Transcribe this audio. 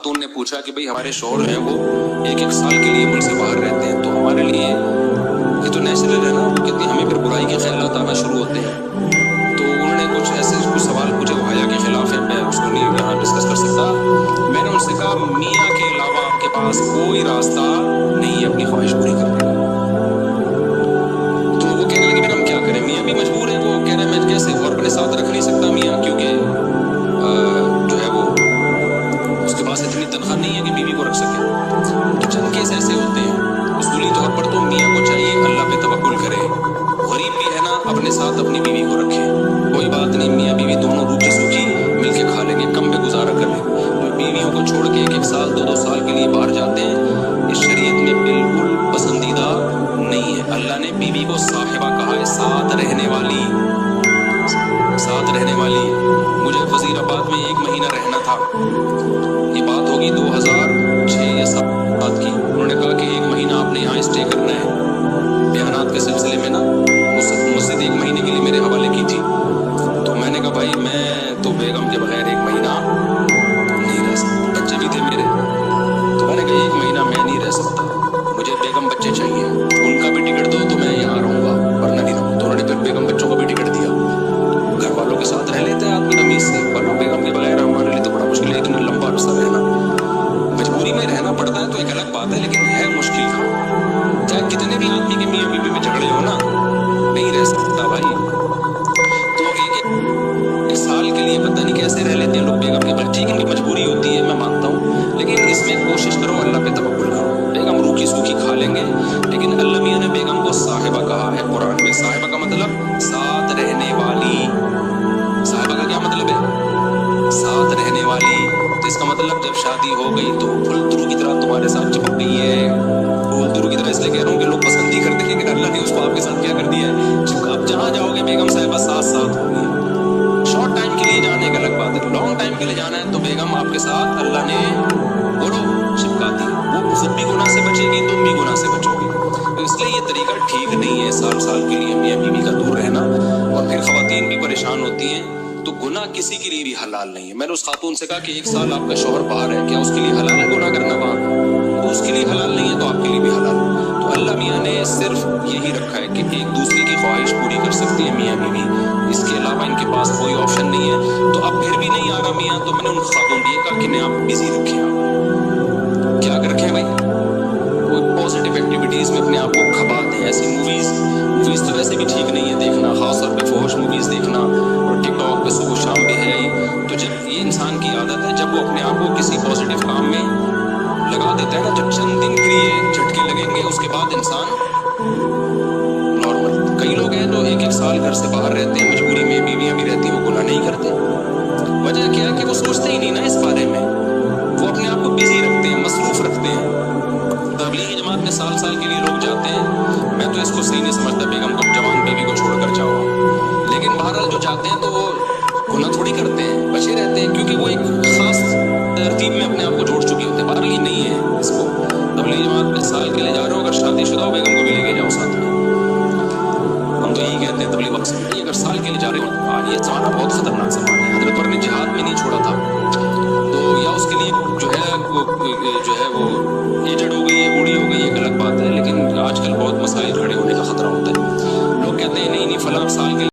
खातून ने पूछा कि भाई हमारे शौहर हैं वो एक एक साल के लिए मुल्क से बाहर रहते हैं, तो हमारे लिए ये तो नेचुरल है ना। वो कहती हमें फिर बुराई के ख्यालात आना शुरू होते हैं। तो उन्होंने कुछ ऐसे कुछ सवाल पूछे वो हया के खिलाफ है, मैं उसको नहीं यहाँ डिस्कस कर सकता। मैंने उनसे कहा मियाँ के अलावा आपके पास कोई रास्ता नहीं है अपनी ख्वाहिश पूरी करने का। तो वो कहने लगे फिर हम क्या करें, मियाँ भी मजबूर है। वो कह रहे मैं कैसे और अपने साथ रख नहीं सकता मियाँ, क्योंकि जो है वो उसके पास इतनी तनख्वाह नहीं है कि बीवी को रख सके। तो चंद केस ऐसे होते हैं। उसूली तौर पर तो मियाँ को चाहिए अल्लाह पे तवक्कुल करे, गरीब भी है ना अपने साथ अपनी बीवी को रखे, कोई बात नहीं, मियाँ बीवी दोनों रूखी सूखी मिलके खा लेंगे, कम पे गुजारा कर लेंगे। और बीवियों को छोड़ के एक एक साल दो दो साल के लिए बाहर जाते हैं, इस शरीयत में बिल्कुल पसंदीदा नहीं है। अल्लाह ने बीवी को साहिबा कहा है, साथ रहने वाली, साथ रहने वाली। मुझे वजीराबाद में 1 महीना रहना था, ये बात होगी 2006 या 7 की। उन्होंने कहा कि 1 महीना आपने यहाँ स्टे करना है। बयानात के सिलसिले में ना मस्जिद 1 महीने के लिए मेरे हवाले की थी। तो मैंने कहा भाई मैं तो बेगम के बगैर 1 महीना नहीं रह सकता, बच्चे भी थे मेरे। तो मैंने कहा 1 महीना मैं नहीं रह सकता, मुझे बेगम बच्चे चाहिए, उनका भी टिकट दो तो मैं यहाँ रहूँगा वरना नहीं रहूँगा। तो उन्होंने फिर बेगम बच्चों को भी टिकट दिया। घर वालों के साथ रह लेते हैं आदमी तमीज से, वरना बेगम के बगैर हमारे लिए तो बड़ा मुश्किल है, इतना लंबा अरसा रहना। मजबूरी में रहना पड़ता है तो एक अलग बात है, लेकिन है मुश्किल काम। चाहे कितने भी आदमी के मियाँ बीवी में झगड़े हो ना, नहीं रह सकता भाई। तो एक साल के लिए पता नहीं कैसे रह लेते हैं लोग बेगम के बच्चे, इनकी मजबूरी होती है, मैं मानता हूँ, लेकिन इसमें कोशिश करो अल्लाह पे तवक्कुल करो। बेगम रूखी सूखी खा लेंगे, लेकिन अल्लाह मियाँ ने बेगम को साहिबा कहा है कुरान में। साहिबा का मतलब साथ रहने वाली। साहिबा का क्या मतलब है? साथ रहने वाली। तो इसका मतलब जब शादी हो गई तो फुलतरू की तरह तुम्हारे साथ चिपक गई है। फुलतरू की तरह इसलिए कह रहा हूँ कि लोग पसंद ही करते हैं, लेकिन अल्लाह ने उसको आपके साथ क्या कर दिया है, आप जहाँ जाओगे बेगम साहिबा साथ साथ होगी। शॉर्ट टाइम के लिए जाने का अलग बात है, लॉन्ग टाइम के लिए जाना है तो बेगम आपके साथ अल्लाह ने बोलो चिपका दी। वो खुद भी गुनाह से बचेगी, तुम भी गुनाह से बचोगे। तो इसलिए ये तरीका ठीक नहीं है साल साल के लिए मियाँ बीवी का दूर रहना, और फिर खवातीन भी परेशान होती हैं। तो गुनाह किसी के लिए भी हलाल नहीं है। मैंने उस खातून से कहा कि 1 साल आपका शौहर बाहर है, क्या उसके लिए हलाल है गुनाह करना वहाँ? तो उसके लिए हलाल नहीं है तो आपके लिए भी हलाल। तो अल्लाह मियाँ ने सिर्फ यही रखा है कि एक दूसरे की ख्वाहिश पूरी कर सकती है मियाँ बीवी, इसके अलावा इनके पास कोई ऑप्शन नहीं है। तो अब फिर भी नहीं आ रहा मियाँ, तो मैंने उन खातून को कहा कि आप बिजी रखें। आप क्या कर रखें भाई, कोई पॉजिटिव एक्टिविटीज में अपने आप को खपा दें। ऐसी मूवीज तो वैसे भी ठीक नहीं है देखना, खास तौर पे फौश मूवीज देखना, और टिकटॉक पे सुबह शाम भी है ही। तो जब ये इंसान की आदत है, जब वो अपने आप को किसी पॉजिटिव काम में लगा देता है ना, तो चंद दिन के लिए झटके लगेंगे, उसके बाद इंसान नॉर्मल। कई लोग हैं जो 1-1 साल घर से बाहर रहते हैं, मजबूरी में बीवियां भी रहती हैं, वो गुनाह नहीं करते। वजह क्या है कि वो सोचते ही नहीं ना इस बारे में, वो अपने आप को बिजी रखते हैं, मसरूफ रखते हैं। तबलीगी जमात में साल साल के लिए लोग जाते हैं, मैं तो इसको सही नहीं समझता बेगम को जवान बीवी को छोड़कर जाओ। लेकिन बहरहाल जो जाते हैं तो वो गुनाह थोड़ी करते हैं, बचे रहते हैं, क्योंकि वो एक खास तरतीब में अपने आप को जोड़ चुके होते हैं। बहरहाल ये नहीं है इसको। तबलीगी जमात में साल के लिए जा रहे हो, अगर शादीशुदा हो बेगम को भी लेके जाओ साथ में। हम तो यही कहते हैं तबलीग वक्त से, अगर साल के लिए जा रहे हो, ये ज़माना बहुत खतरनाक ज़माना है। हज़रत उमर ने जिहाद में नहीं छोड़ा था, तो या उसके लिए जो है वो एजड हो गई है, बूढ़ी हो गई है, एक अलग बात है, लेकिन आजकल बहुत मसाइल खड़े होने का खतरा होता है। लोग कहते हैं नहीं फलां साल के